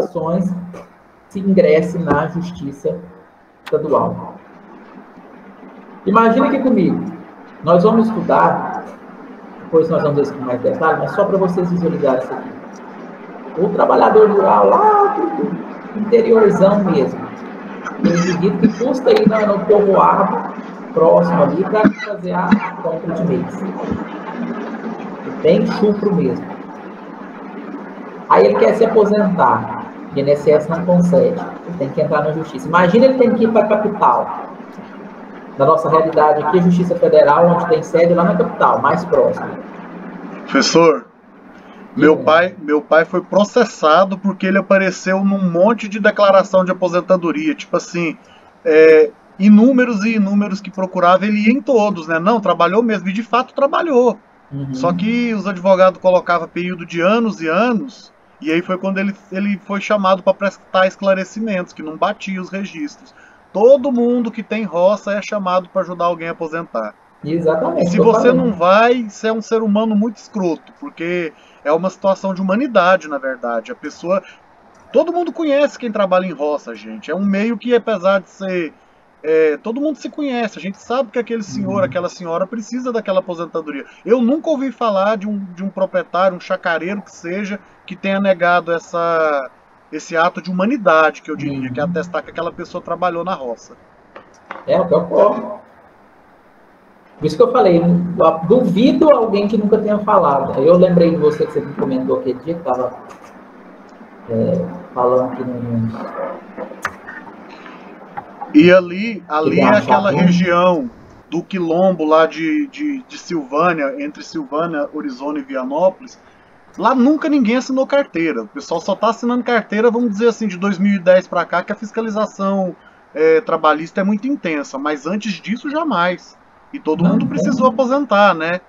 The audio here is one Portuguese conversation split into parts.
autorizações se ingresse na Justiça Estadual. Imagina aqui comigo, nós vamos estudar, depois nós vamos ver isso com mais detalhe, mas só para vocês visualizarem isso aqui. O trabalhador rural lá do interiorzão mesmo, o indivíduo que custa aí no povoado próximo ali para fazer a compra de mês. Bem chufro mesmo. Aí ele quer se aposentar, o INSS não concede, ele tem que entrar na justiça. Imagina ele tem que ir para a capital. Na nossa realidade aqui, a Justiça Federal, onde tem sede, lá na capital, mais próximo. Professor, meu pai foi processado porque ele apareceu num monte de declaração de aposentadoria, tipo assim, inúmeros e inúmeros que procurava, ele ia em todos, né? Não, trabalhou mesmo, e de fato trabalhou. Só que os advogados colocavam período de anos e anos, e aí foi quando ele foi chamado para prestar esclarecimentos, que não batia os registros. Todo mundo que tem roça é chamado para ajudar alguém a aposentar. Exatamente. E se você não vai, você é um ser humano muito escroto, porque é uma situação de humanidade, na verdade. A pessoa... Todo mundo conhece quem trabalha em roça, gente. É um meio que, apesar de ser... todo mundo se conhece. A gente sabe que aquele senhor, aquela senhora precisa daquela aposentadoria. Eu nunca ouvi falar de um proprietário, um chacareiro que seja, que tenha negado esse ato de humanidade, que eu diria, que é atestar que aquela pessoa trabalhou na roça. É o que ocorre. Por isso que eu falei, duvido alguém que nunca tenha falado. Eu lembrei de você, que você comentou aquele dia, que estava falando aqui no... E ali é aquela região do quilombo lá de Silvânia, entre Silvânia, Orizona e Vianópolis. Lá nunca ninguém assinou carteira. O pessoal só está assinando carteira, vamos dizer assim, de 2010 para cá, que a fiscalização trabalhista é muito intensa. Mas antes disso, jamais. E todo mundo precisou aposentar, né?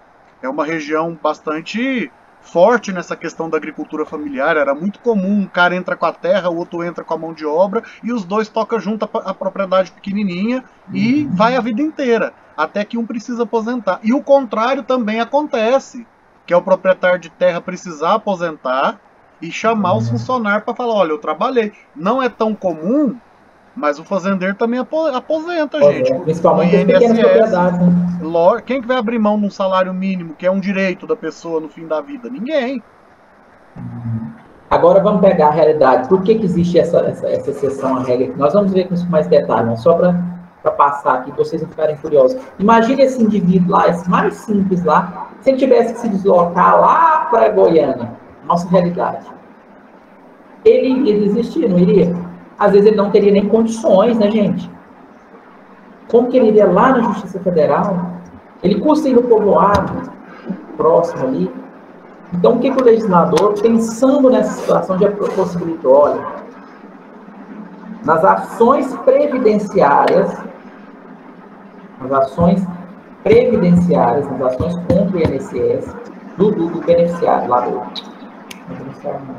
É uma região bastante forte nessa questão da agricultura familiar. Era muito comum, um cara entra com a terra, o outro entra com a mão de obra, e os dois tocam junto a propriedade pequenininha e vai a vida inteira, até que um precisa aposentar. E o contrário também acontece, que é o proprietário de terra precisar aposentar e chamar os funcionários para falar, olha, eu trabalhei. Não é tão comum, mas o fazendeiro também aposenta, gente. Principalmente as pequenas propriedades, né? Quem que vai abrir mão de um salário mínimo, que é um direito da pessoa no fim da vida? Ninguém. Agora vamos pegar a realidade. Por que existe essa exceção à regra? Nós vamos ver com isso com mais detalhe, mas só para passar aqui, vocês não ficarem curiosos. Imagine esse indivíduo lá, esse mais simples lá, se ele tivesse que se deslocar lá para Goiânia, nossa realidade. Ele iria desistir, não iria? Às vezes ele não teria nem condições, né, gente? Como que ele iria lá na Justiça Federal? Ele custa ir no povoado próximo ali. Então, o que o legislador, pensando nessa situação, já possibilitou? Olha, nas ações previdenciárias, nas ações contra o INSS, do beneficiário lá do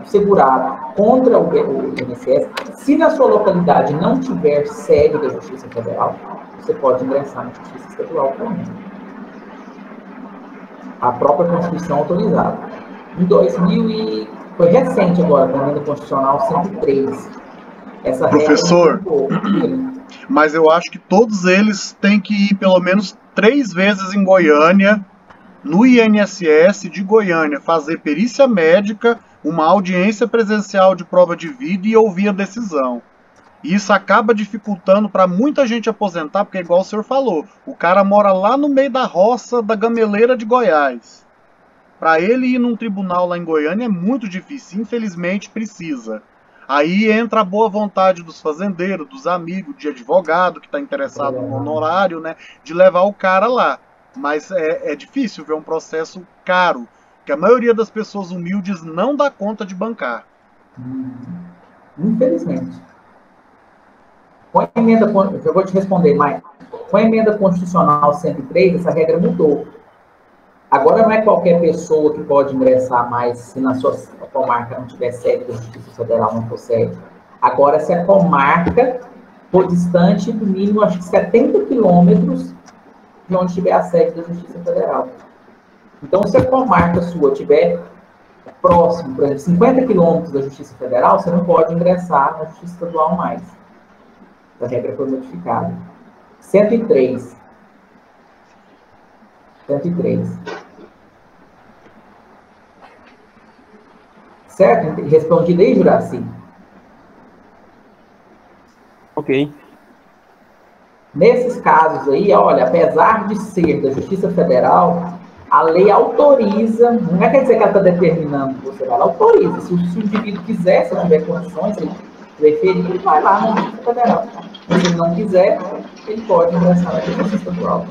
segurado contra o INSS, se na sua localidade não tiver sede da Justiça Federal, você pode ingressar na Justiça Estadual também. A própria Constituição autorizada. Em 2000 foi recente agora, com a Emenda Constitucional 103. Essa professor, mas eu acho que todos eles têm que ir pelo menos 3 vezes em Goiânia, no INSS de Goiânia, fazer perícia médica, uma audiência presencial de prova de vida e ouvir a decisão. E isso acaba dificultando para muita gente aposentar, porque igual o senhor falou, o cara mora lá no meio da roça da Gameleira de Goiás. Para ele ir num tribunal lá em Goiânia é muito difícil, infelizmente precisa. Aí entra a boa vontade dos fazendeiros, dos amigos, de advogado que está interessado no honorário, né, de levar o cara lá. Mas é difícil ver um processo caro, que a maioria das pessoas humildes não dá conta de bancar. Infelizmente. Com a emenda, eu vou te responder, mas com a emenda constitucional 103, essa regra mudou. Agora não é qualquer pessoa que pode ingressar mais se na sua comarca não tiver sede da Justiça Federal, não for sede. Agora, se a comarca for distante do mínimo, acho que 70 quilômetros de onde tiver a sede da Justiça Federal. Então, se a comarca sua tiver próximo, por exemplo, 50 quilômetros da Justiça Federal, você não pode ingressar na Justiça Estadual mais. A regra foi modificada. 103. 103. Certo? Respondido aí, Juraci? Ok. Nesses casos aí, olha, apesar de ser da Justiça Federal, a lei autoriza, não quer dizer que ela está determinando que você vai, ela autoriza. Se o indivíduo quiser, se tiver condições, ele preferir, ele vai lá na Justiça Federal. Mas se ele não quiser, ele pode ingressar na Justiça Estadual.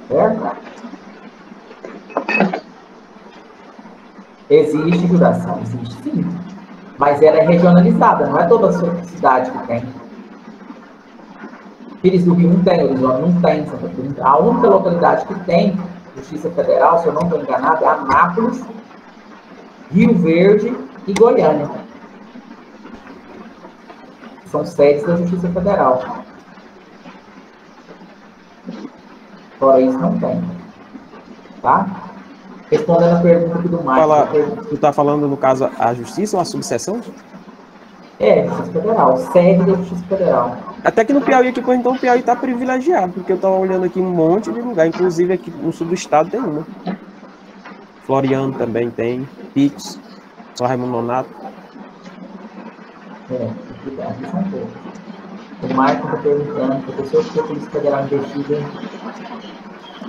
Certo? Existe juração, existe sim. Mas ela é regionalizada, não é toda a sua cidade que tem. Pires do Rio não tem, Horizonte não tem, Santa Cruz. A única localidade que tem Justiça Federal, se eu não estou enganado, é Anápolis, Rio Verde e Goiânia. São sedes da Justiça Federal. Fora isso, não tem. Tá? Respondendo a pergunta aqui do Marcos. Tu está falando, no caso, a Justiça ou a subseção? É, Justiça Federal. Sede da Justiça Federal. Até que no Piauí aqui, então o Piauí está privilegiado, porque eu estava olhando aqui um monte de lugar, inclusive aqui no sul do estado tem uma. Floriano também tem, Pix, São Raimundo Nonato. Aqui são poucos. O Marco está perguntando, professor, por que a Polícia Federal investiga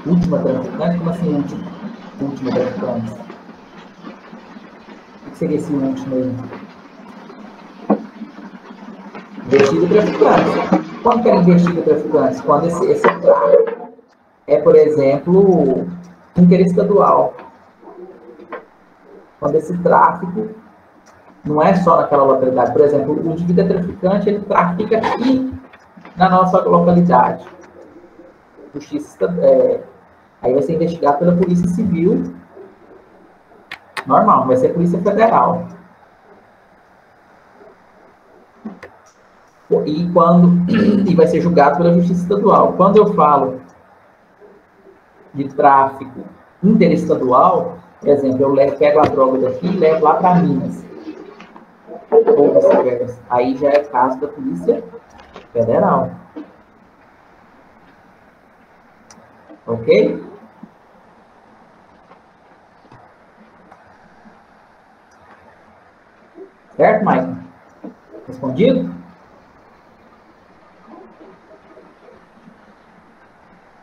última traficante? Como assim última traficante? O que seria esse último aí? Investiga traficantes. Quando que ela investiga traficantes? Quando esse tráfico é, por exemplo, interestadual. Quando esse tráfico não é só naquela localidade. Por exemplo, o indivíduo é traficante, ele trafica aqui na nossa localidade. Justiça, aí vai ser investigado pela Polícia Civil. Normal, vai ser Polícia Federal. E vai ser julgado pela Justiça Estadual. Quando eu falo de tráfico interestadual, por exemplo, eu pego a droga daqui e levo lá para Minas. Ou vice-versa. Aí já é caso da Polícia Federal. Ok? Certo, Maicon? Respondido?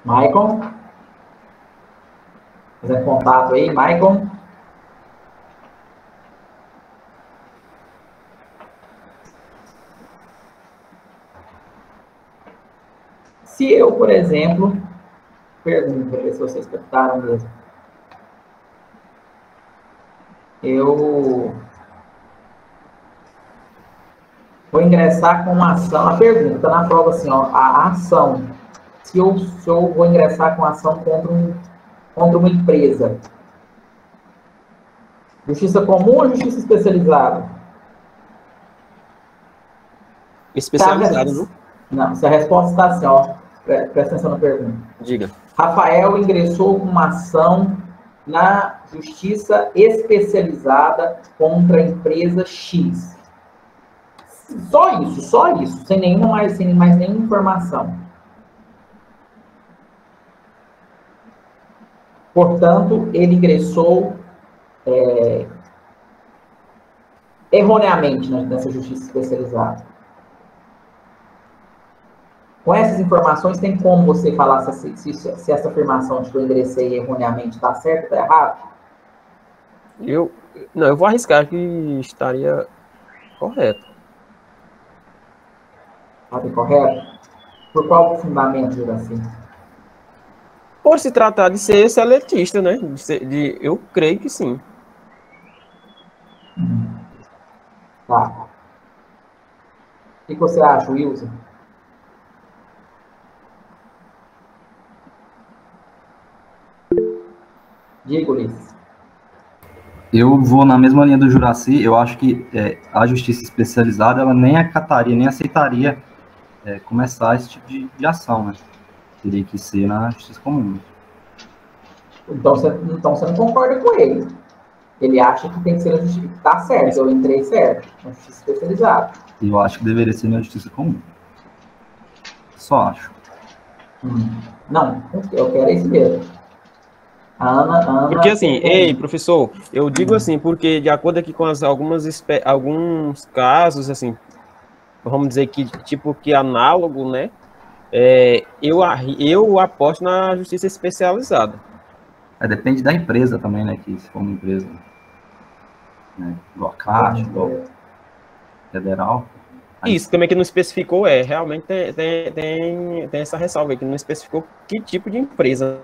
Maicon? Fazendo contato aí, Maicon? Se eu, por exemplo, pergunto para ver se vocês captaram mesmo. Eu vou ingressar com uma ação. A pergunta está na prova assim, ó, a ação. Se eu vou ingressar com ação contra uma empresa. Justiça comum ou justiça especializada? Especializada, não? Não, se a resposta está assim, ó. Presta atenção na pergunta. Diga. Rafael ingressou com uma ação na justiça especializada contra a empresa X. Só isso, sem mais nenhuma informação. Portanto, ele ingressou erroneamente nessa justiça especializada. Com essas informações, tem como você falar se essa afirmação de que eu ingressei erroneamente está certo ou está errado? Eu vou arriscar que estaria correto. Está correto? Por qual fundamento, Juraci? Por se tratar de ser seletista, né? Eu creio que sim. Tá. O que você acha, Wilson? Diga, Ulisses. Eu vou na mesma linha do Juraci. Eu acho que a justiça especializada ela nem acataria, nem aceitaria começar esse tipo de ação, né? Teria que ser na justiça comum. Então você não concorda com ele. Ele acha que tem que ser na justiça. Tá certo, eu entrei certo, na justiça especializada. Eu acho que deveria ser na justiça comum. Só acho. Não, eu quero esse mesmo. Ana. Porque assim, ei, professor, eu digo assim, porque de acordo aqui com alguns casos, assim, vamos dizer que tipo que análogo, né? Eu aposto na justiça especializada. Depende da empresa também, né? Que se for uma empresa, né, igual a Caixa, igual Federal. Isso também que não especificou, realmente tem essa ressalva aí, que não especificou que tipo de empresa.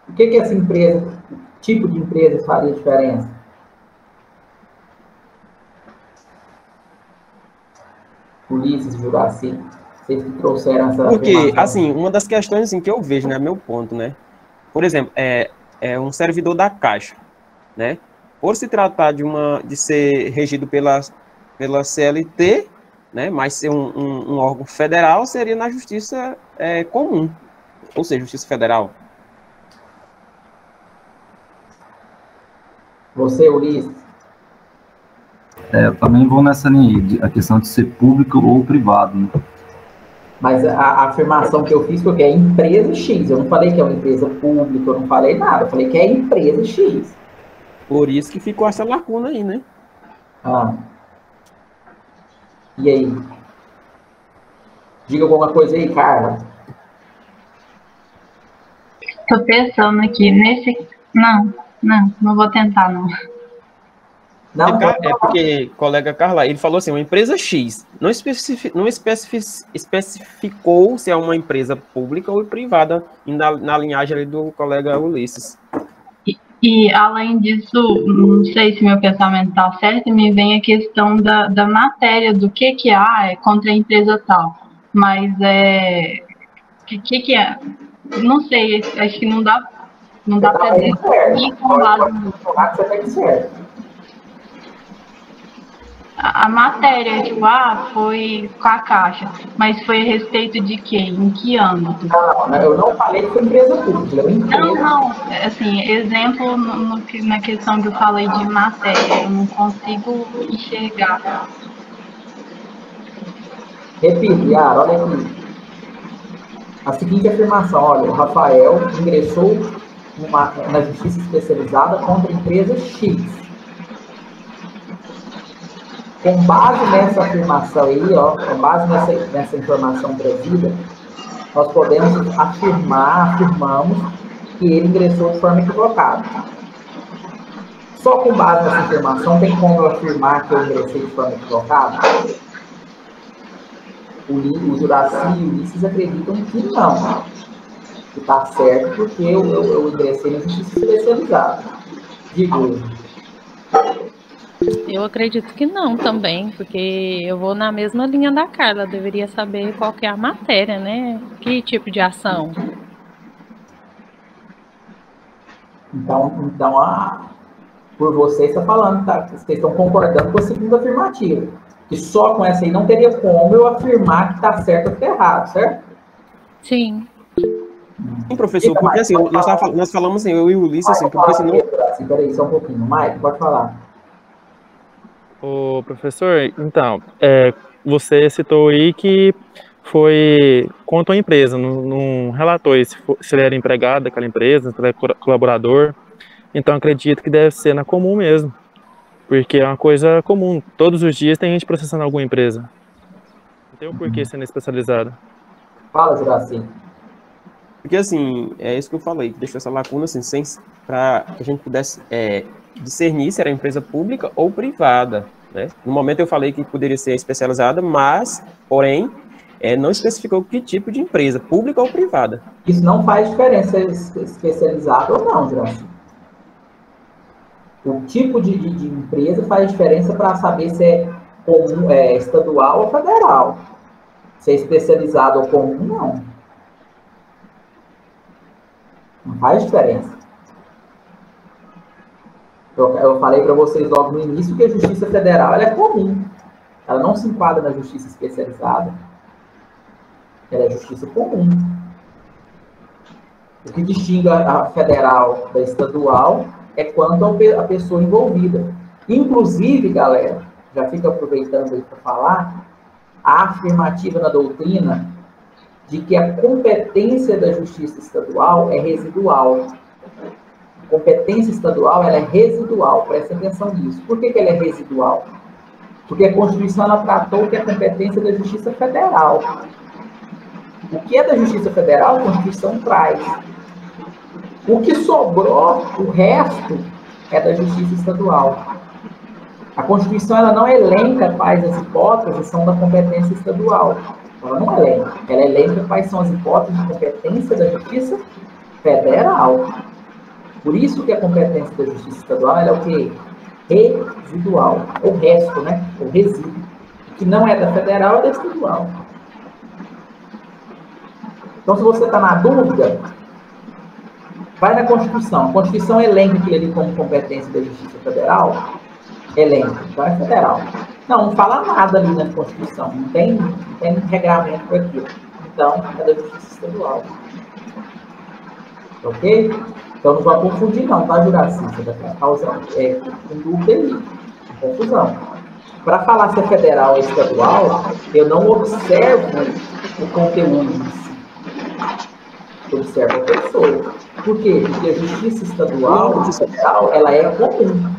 O que essa empresa, tipo de empresa faria diferença? Ulisses, Juraci, vocês que trouxeram essa Porque, afirmação. assim, uma das questões assim, que eu vejo, né, meu ponto, né? Por exemplo, é um servidor da Caixa, né? Por se tratar de ser regido pela CLT, né? Mas ser um órgão federal, seria na justiça comum, ou seja, justiça federal. Você, Ulisses? Eu também vou nessa linha aí, a questão de ser público ou privado, né? Mas a afirmação que eu fiz foi que é empresa X. Eu não falei que é uma empresa pública, eu não falei nada. Eu falei que é empresa X. Por isso que ficou essa lacuna aí, né? E aí? Diga alguma coisa aí, Carla. Tô pensando aqui nesse... Não vou tentar, não. Porque, colega Carla, ele falou assim, uma empresa X, não especificou se é uma empresa pública ou privada, na linhagem ali do colega Ulisses. E, além disso, não sei se meu pensamento está certo, me vem a questão da matéria, do que é contra a empresa tal. Mas, que é? Não sei, acho que não dá para definir com base no... A matéria, tipo, foi com a Caixa, mas foi a respeito de quê? Em que âmbito? Não, eu não falei que foi empresa pública. Não, assim, exemplo na questão que eu falei de matéria, eu não consigo enxergar. Repito, Yara, olha aqui. A seguinte afirmação, olha, o Rafael ingressou na justiça especializada contra a empresa X. Com base nessa afirmação aí, com base nessa informação trazida, nós podemos afirmamos que ele ingressou de forma equivocada. Só com base nessa informação tem como eu afirmar que eu ingressei de forma equivocada? O Juraci e o Ulisses acreditam que não. Que está certo porque eu ingressei na justiça especializada. Digo. Eu acredito que não também, porque eu vou na mesma linha da Carla, eu deveria saber qual que é a matéria, né? Que tipo de ação. Então por vocês está falando, tá? Vocês estão concordando com a segunda afirmativa. Que só com essa aí não teria como eu afirmar que está certo ou está errado, certo? Sim. Sim, professor, porque assim, nós falamos assim, eu e o Ulisses, assim, porque senão... Peraí, só um pouquinho. Mike, pode falar. Ô, professor, então, você citou aí que foi contra a empresa, não relatou aí se ele era empregado daquela empresa, se ele é colaborador. Então, acredito que deve ser na comum mesmo, porque é uma coisa comum. Todos os dias tem gente processando alguma empresa. Não tem o porquê sendo especializada. Fala, Juraci. Porque, assim, é isso que eu falei, que deixou essa lacuna, assim, para que a gente pudesse discernir se era empresa pública ou privada, né? No momento eu falei que poderia ser especializada, mas, porém, não especificou que tipo de empresa, pública ou privada. Isso não faz diferença especializada ou não, Juraci. O tipo de empresa faz diferença para saber se é comum, estadual ou federal. Se é especializado ou comum, não. Não faz diferença. Eu falei para vocês logo no início que a Justiça Federal ela é comum. Ela não se enquadra na Justiça Especializada. Ela é Justiça comum. O que distingue a federal da estadual é quanto a pessoa envolvida. Inclusive, galera, já fica aproveitando aí para falar, a afirmativa na doutrina de que a competência da justiça estadual é residual. A competência estadual ela é residual, presta atenção nisso. Por que ela é residual? Porque a Constituição ela tratou que é a competência da Justiça Federal. O que é da Justiça Federal, a Constituição traz. O que sobrou, o resto, é da Justiça Estadual. A Constituição ela não elenca quais as hipóteses são da competência estadual. Ela não elenca. Ela elenca quais são as hipóteses de competência da Justiça Federal. Por isso que a competência da Justiça Estadual ela é o quê? Residual. O resto, né? O resíduo. O que não é da federal é da estadual. Então, se você está na dúvida, vai na Constituição. A Constituição elenca aquilo ali como competência da Justiça Federal? Elenca. Então é federal. Não fala nada ali na Constituição. Não tem regramento para aquilo. Então, é da Justiça Estadual. Ok? Então, não vai confundir não, tá, Juraci? Você vai estar causando dúvida aí. Confusão. Para falar se é federal ou estadual, eu não observo o conteúdo em si. Observa a pessoa. Por quê? Porque a justiça estadual, a justiça federal, ela é comum.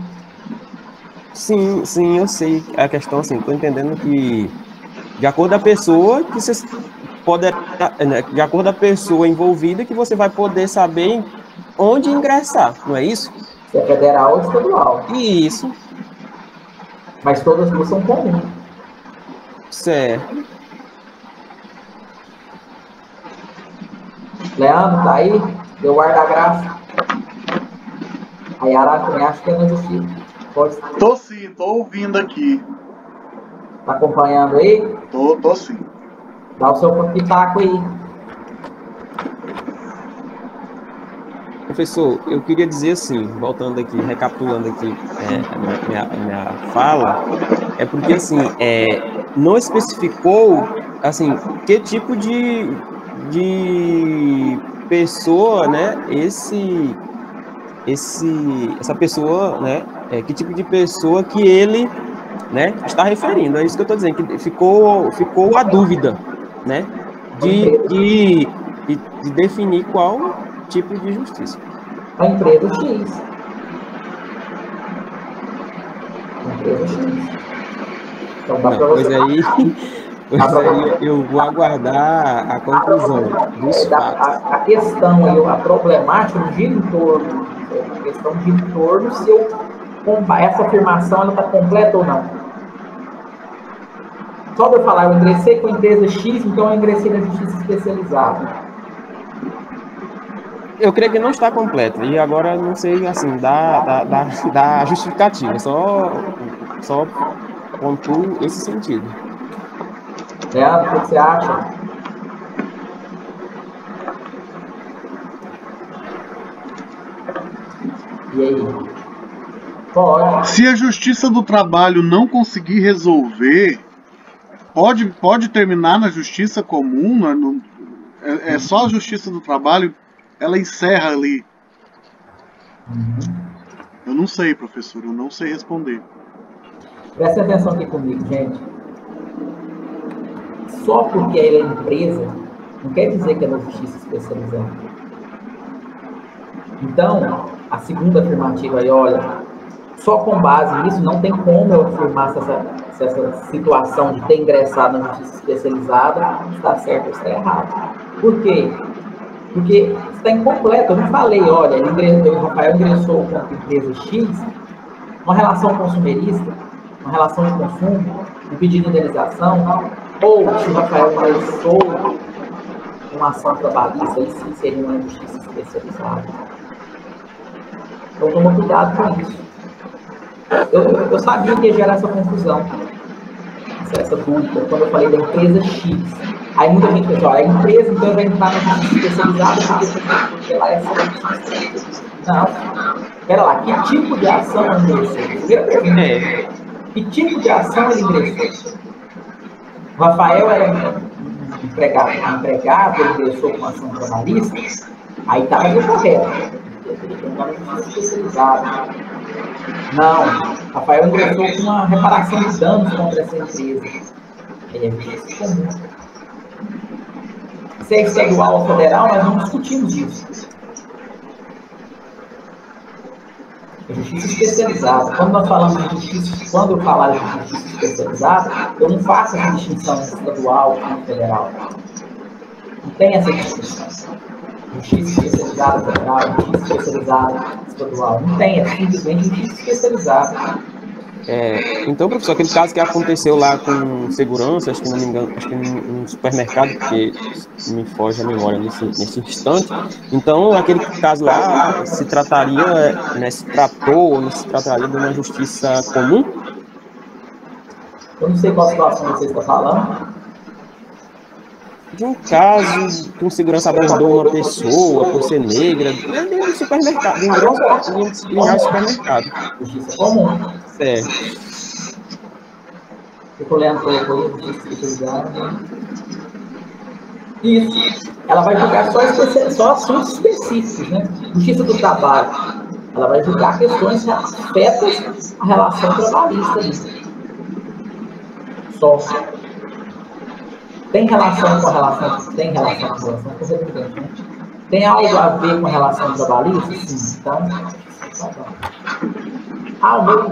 Sim, sim, eu sei. A questão, assim, estou entendendo que, de acordo com a pessoa, que você poderá, de acordo com a pessoa envolvida, que você vai poder saber onde ingressar, não é isso? Se é federal ou estadual. Isso. Mas todas duas são comuns. Certo. Leandro, tá aí? Deu o ar da graça. A Yara também acha que é na justiça. Pode... Tô sim, tô ouvindo aqui. Tá acompanhando aí? Tô sim. Dá o seu pitaco aí. Professor, eu queria dizer assim, voltando aqui, recapitulando aqui minha fala, é porque assim, não especificou assim, que tipo de pessoa, né, essa pessoa, né, que tipo de pessoa que ele, né, está referindo. É isso que eu estou dizendo, que ficou a dúvida, né, de definir qual tipo de justiça. A empresa X. A empresa X. Então dá para você... Pois aí eu vou aguardar a conclusão dos fatos. A questão aí, a problemática gira em torno, a questão gira em torno se essa afirmação está completa ou não. Só de eu falar, eu ingressei com a empresa X, então eu ingressei na justiça especializada. Eu creio que não está completo, e agora não sei, assim, da justificativa, só pontuo esse sentido. Leandro, o que você acha? E aí? Pode. Se a Justiça do Trabalho não conseguir resolver, pode terminar na Justiça Comum, é só a Justiça do Trabalho, ela encerra ali. Eu não sei, professor, eu não sei responder. Presta atenção aqui comigo, gente. Só porque ela é empresa, não quer dizer que é na justiça especializada. Então, a segunda afirmativa aí, olha, só com base nisso, não tem como eu afirmar se essa situação de ter ingressado na justiça especializada está certo ou está errado. Por quê? Porque está incompleto. Eu não falei, olha, o Rafael ingressou com a empresa X, uma relação consumerista, uma relação de consumo, um pedido de indenização, ou se o Rafael ingressou uma ação trabalhista, aí sim seria uma justiça especializada. Então toma cuidado com isso. Eu sabia que ia gerar essa confusão, essa dúvida, quando eu falei da empresa X. Aí muita gente pensa, a empresa então vai entrar na justiça especializada porque ela é só. Não. Espera lá, que tipo de ação ele ingressou? Primeira pergunta. Que tipo de ação ele ingressou? O Rafael era empregado, ele ingressou com ação trabalhista. Aí tá mais correto. Especializado. Não, Rafael ingressou com uma reparação de danos contra essa empresa. Aí é justiça comum. Se é estadual ou federal, nós não discutimos isso. É justiça especializada. Quando nós falamos de justiça, quando eu falar de justiça especializada, eu não faço essa distinção estadual e federal. Não tem essa distinção. Justiça especializada federal, justiça especializada estadual. Não tem, é simplesmente justiça especializada. Então, professor, aquele caso que aconteceu lá com segurança, acho que não me engano, acho que num supermercado, porque me foge a memória nesse instante. Então, aquele caso lá se trataria, né, se tratou ou não se trataria de uma justiça comum? Eu não sei qual situação você está falando. De um caso que um segurança abordou uma pessoa por ser negra, dentro do supermercado, de um disciplinar de supermercado. Justiça comum. Certo. Ficou lendo justiça especializada. Isso. Ela vai julgar só assuntos específicos, né? Justiça do trabalho. Ela vai julgar questões que afetam a relação trabalhista ali. Só. Tem relação com a relação? Tem relação com a relação? Com né? Tem algo a ver com a relação trabalhista? Sim. Então, o meu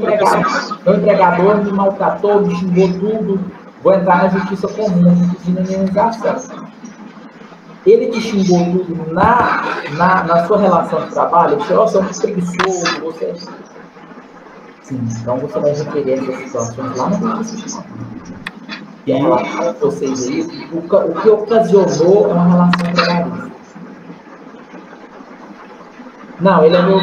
empregador me maltratou, me xingou tudo, vou entrar na justiça comum, de indenização. Ele te xingou tudo na sua relação de trabalho, você é muito preguiçoso, você... Sim, então você vai requerer essas situações lá na justiça comum. E a relação de vocês aí, o que ocasionou é uma relação trabalhista. Não, ele é meu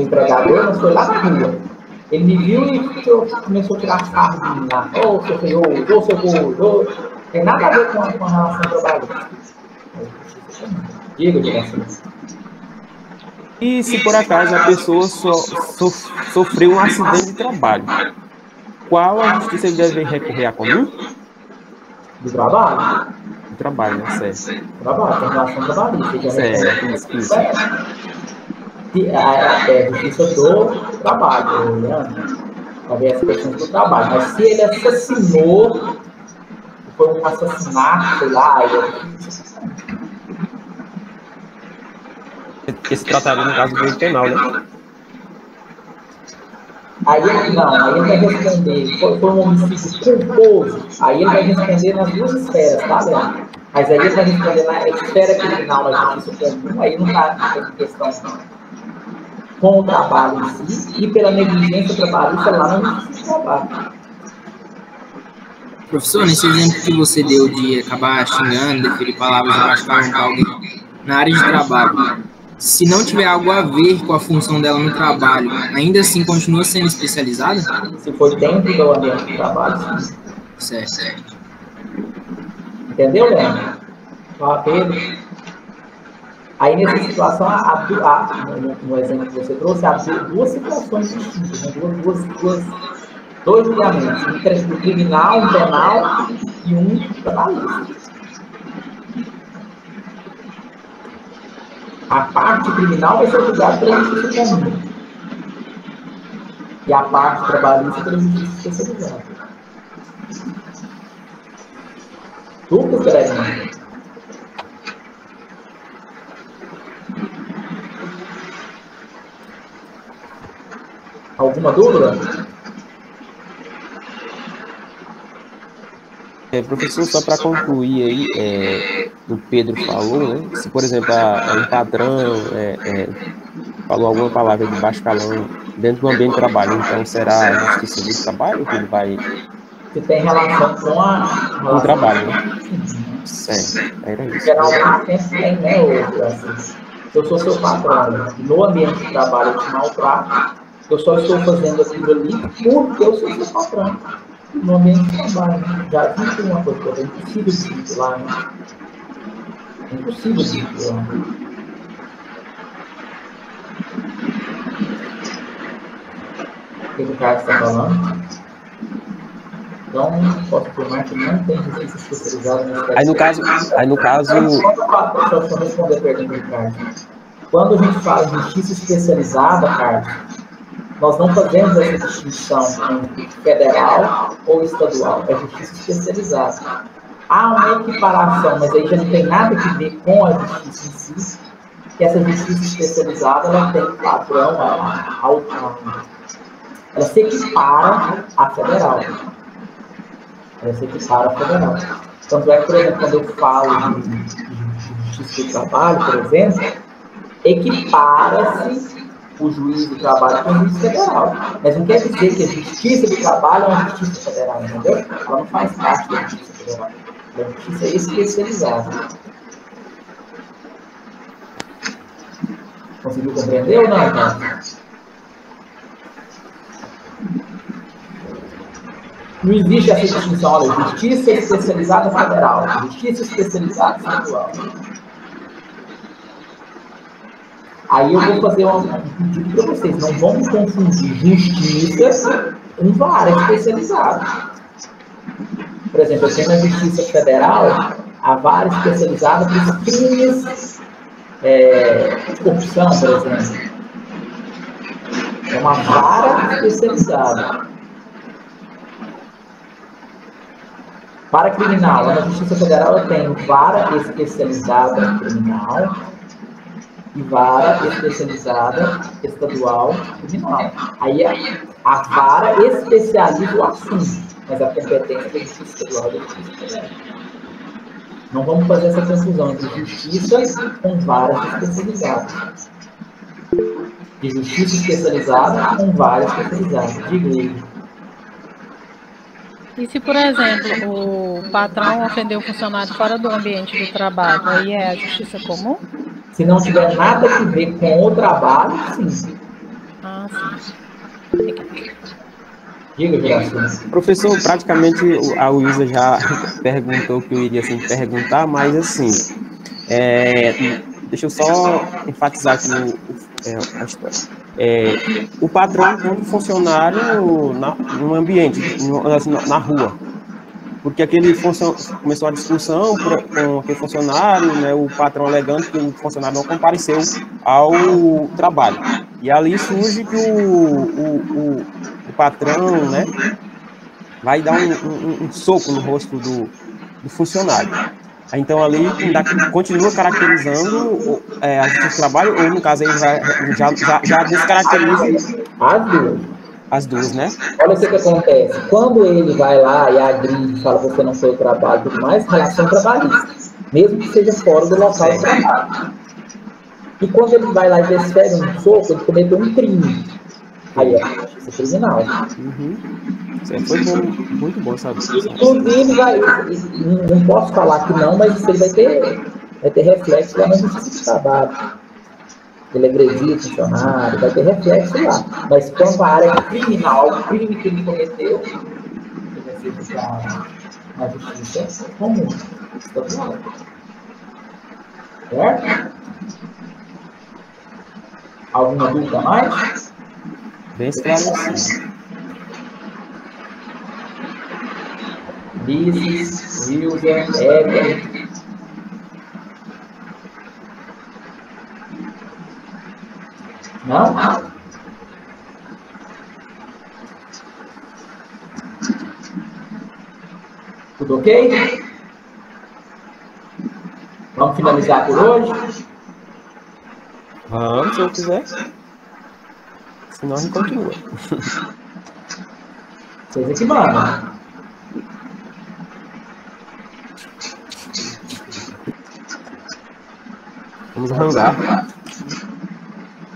empregador, mas foi lá na rua. Ele me viu e começou a tirar sarro de mim lá. Ô, seu feioso, ô, seu gordo. Tem nada a ver com a relação trabalhista. Diga, direção. E se por acaso a pessoa sofreu um acidente de trabalho, qual a justiça ele deve recorrer a comum? Do trabalho? Do trabalho, né? Certo. Trabalho, tem relação trabalhista. Certo, isso. É justiça do trabalho, né? Para ver essa questão do trabalho. Mas se ele assassinou, foi um assassinato, sei lá, esse trataria no caso do direito penal, né? Aí ele vai responder, foi um homicídio culposo, aí ele vai responder nas duas esferas, tá, Leandro? Mas aí ele vai responder na esfera criminal, na justiça comum, aí não está em questão com o trabalho em si e pela negligência trabalhista lá na justiça do trabalho. Professor, nesse exemplo que você deu de acabar xingando, deferir palavras abaixo para alguém na área de trabalho, se não tiver algo a ver com a função dela no trabalho, ainda assim continua sendo especializada? Se for dentro do ambiente de trabalho, sim. Certo. Entendeu, Leandro? Fala, Pedro. Aí, nessa situação, no exemplo que você trouxe, há duas situações distintas, né? Dois julgamentos, um criminal, um penal e um trabalhista. A parte criminal vai ser julgada pela justiça comum. E a parte trabalhista pela justiça especializada. Lucas, Greginho. Alguma dúvida? Professor, só para concluir aí, o Pedro falou, né? Se, por exemplo, um patrão falou alguma palavra de baixo calão dentro do ambiente de trabalho, então será a justiça do trabalho que ele vai... Que tem relação com o trabalho, né? Certo, era isso. Geralmente sempre tem, né, se eu sou seu patrão, no ambiente de trabalho eu te maltrato, eu só estou fazendo aquilo ali porque eu sou seu patrão. No ambiente de trabalho, já existe uma coisa, é impossível de vincular, né? É impossível de vincular. O que o cara está falando? Então, posso afirmar que não tem justiça especializada nesse Aí no caso... Deixa eu responder a pergunta do Carlos. Quando a gente fala de justiça especializada, Carlos, nós não fazemos essa distinção entre federal ou estadual, é justiça especializada. Há uma equiparação, mas aí já não tem nada a ver com a justiça em si, que essa justiça especializada ela tem padrão, ela se equipara à federal. Ela se equipara à federal. Tanto é que, por exemplo, quando eu falo de justiça do trabalho, por exemplo, equipara-se o juiz do trabalho com o juiz federal. Mas não quer dizer que a justiça do trabalho é uma justiça federal, entendeu? Ela não faz parte da justiça federal. É uma justiça especializada. Conseguiu compreender ou não, Carlos? Não existe essa distinção, olha, justiça especializada federal, justiça especializada estadual. Aí eu vou fazer um pedido para vocês, não vamos confundir justiça com vara especializada. Por exemplo, eu tenho na Justiça Federal a vara especializada para os crimes de corrupção, por exemplo. É uma vara especializada. Vara criminal, na Justiça Federal eu tenho vara especializada criminal e vara especializada estadual criminal. Aí a vara especializa o assunto, mas a competência da Justiça Estadual é da Justiça Federal. Não vamos fazer essa confusão entre justiça com varas especializadas. De justiça especializada com vara especializada. Diga aí. E se, por exemplo, o patrão ofendeu o funcionário fora do ambiente do trabalho, aí é a justiça comum? Se não tiver nada a ver com o trabalho, sim. Ah, sim. Diga, Juraci. Professor, praticamente a Wilza já perguntou o que eu iria sempre perguntar, mas assim, deixa eu só enfatizar aqui a história. O patrão tem um funcionário no ambiente, na rua, porque começou a discussão com aquele funcionário, né, o patrão alegando que o funcionário não compareceu ao trabalho. E ali surge que o patrão, né, vai dar um soco no rosto do funcionário. Então ali continua caracterizando a justiça do trabalho, ou no caso aí já descaracteriza as duas, né? Olha o que acontece. Quando ele vai lá e agride, fala que você não foi o trabalho e tudo mais, relação trabalhista, mesmo que seja fora do local de trabalho. E quando ele vai lá e desfere um soco, ele cometeu um crime. Aí é justiça criminal. Isso foi bom, muito bom, sabe? Inclusive, não posso falar que não, mas isso aí vai ter reflexo lá na justiça do trabalho. Ele agrediu o funcionário, vai ter reflexo lá. Mas quanto à área criminal, o crime que ele cometeu, ele vai ser julgado na justiça comum, estadual. Certo? Alguma dúvida mais? Bem esclarecido. Ulisses, Wilson, Éder. Não? Tudo ok? Vamos finalizar por hoje? Vamos, se eu quiser. Senão a gente continua. Vocês aqui mandam. Vamos arrancar.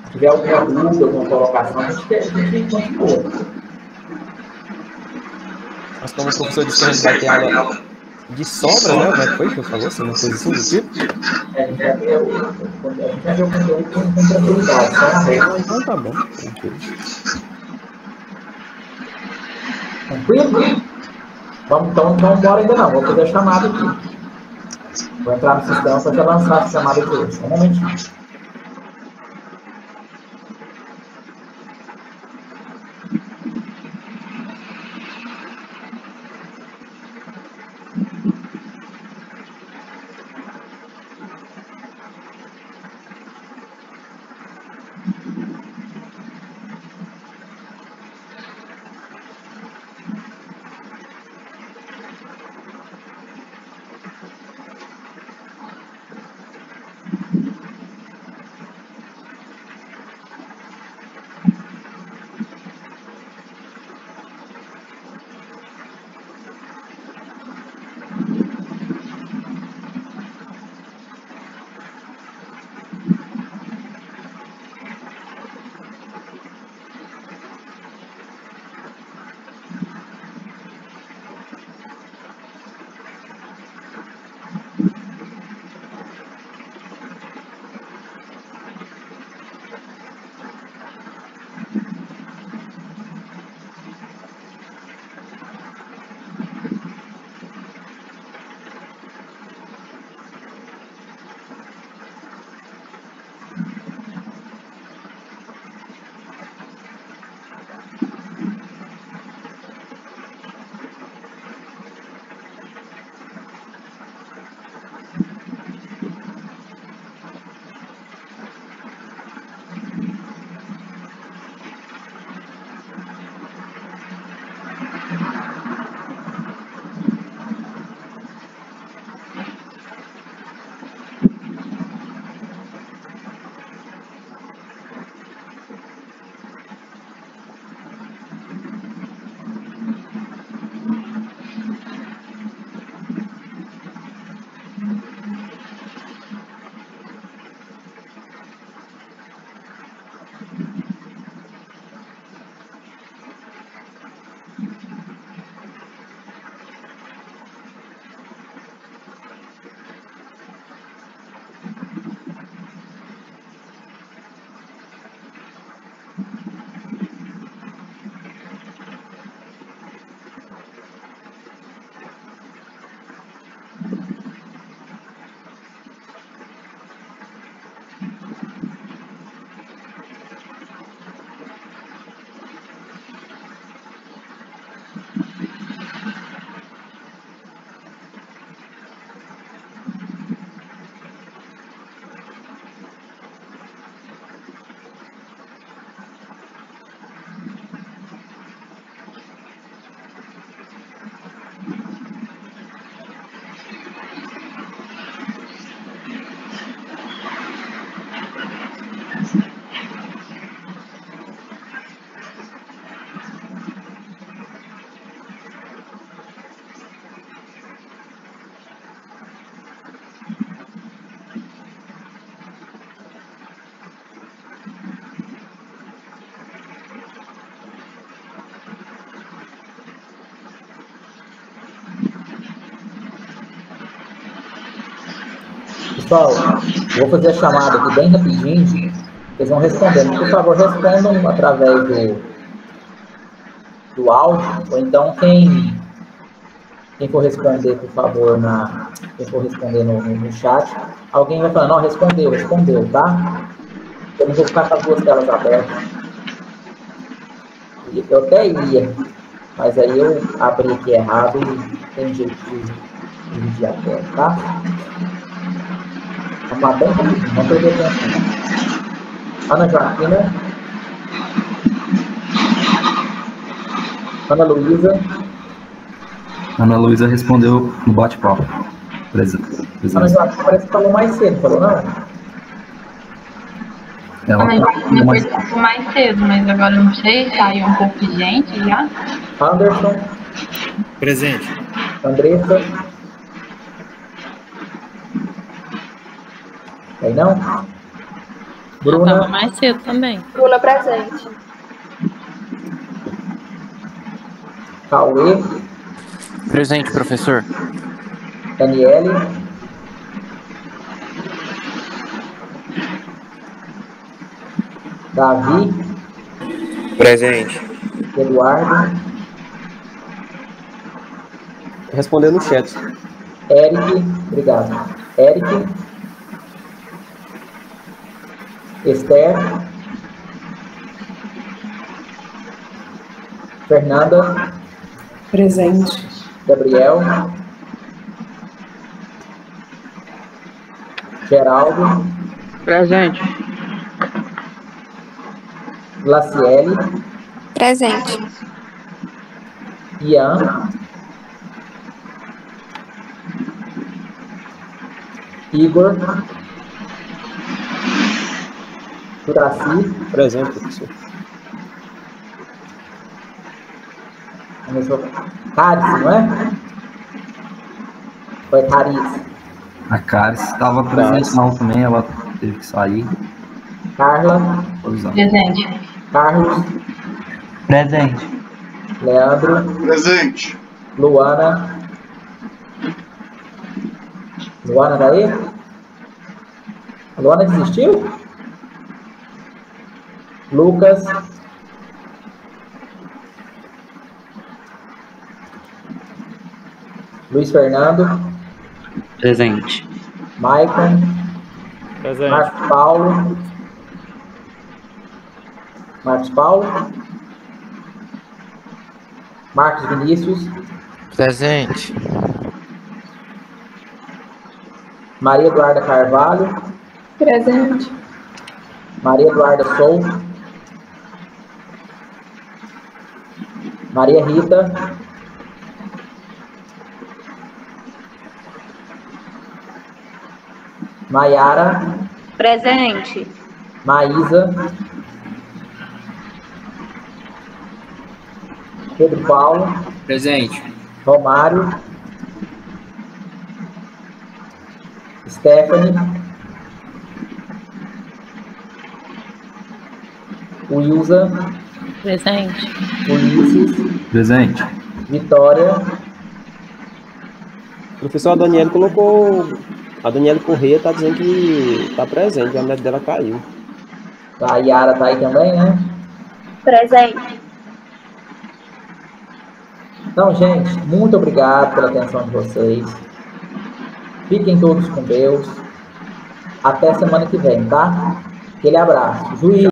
Se tiver alguma dúvida, alguma colocação, a gente continua. Mas como o professor disse que a gente vai ter aula de sobra, né? Como é que foi que eu falei? Assim, uma coisa assim do tipo? A gente vai ver o conteúdo com tranquilidade, só uma vez. Então tá bom, tranquilo. Tranquilo? Então não bora ainda não, vou fazer a chamada aqui. Vou entrar no sistema para já lançar a chamada de hoje. Um momentinho. Pessoal, eu vou fazer a chamada aqui bem rapidinho. Vocês vão respondendo. Por favor, respondam através do áudio, ou então quem for responder, por favor, quem for responder no chat, alguém vai falando, não, respondeu, tá? Eu não vou ficar com as duas telas abertas. Eu até ia, mas aí eu abri aqui errado e tem jeito de dividir a tela, tá? Vamos lá bem rapidinho, vamos perder tempo. Ana Joaquina. Ana Luísa. Ana Luísa respondeu no bate-papo. Ana Joaquina parece que falou mais cedo, falou não? Ana Joaquina participou mais cedo, mas agora não sei, saiu um pouco de gente já. Anderson. Presente. Andressa. Aí não? Bruna. Estava mais cedo também. Bruna presente. Cauê. Presente, professor. Daniele. Davi. Presente. Eduardo. Responder no chat. Eric. Obrigado. Eric. Esther. Fernanda. Presente. Gabriel. Geraldo. Presente. Glaciele. Presente. Ian. Igor. Juraci. Presente, professor. Cárice, não é? Foi Cárice. A Cárice estava presente não também, ela teve que sair. Carla. Presente. Carlos. Presente. Leandro. Presente. Luana. Luana daí? A Luana desistiu? Lucas. Luiz Fernando. Presente. Maicon. Presente. Marcos Paulo. Marcos Paulo. Marcos Vinícius. Presente. Maria Eduarda Carvalho. Presente. Maria Eduarda Souza. Maria Rita. Maiara. Presente. Maísa. Pedro Paulo. Presente. Romário. Stephanie. Wilza. Presente. Ulisses. Presente. Vitória. Professor, a Daniela colocou. A Daniela Corrêa está dizendo que está presente, a net dela caiu. A Yara tá aí também, né? Presente. Então, gente, muito obrigado pela atenção de vocês. Fiquem todos com Deus. Até semana que vem, tá? Aquele abraço. Juiz.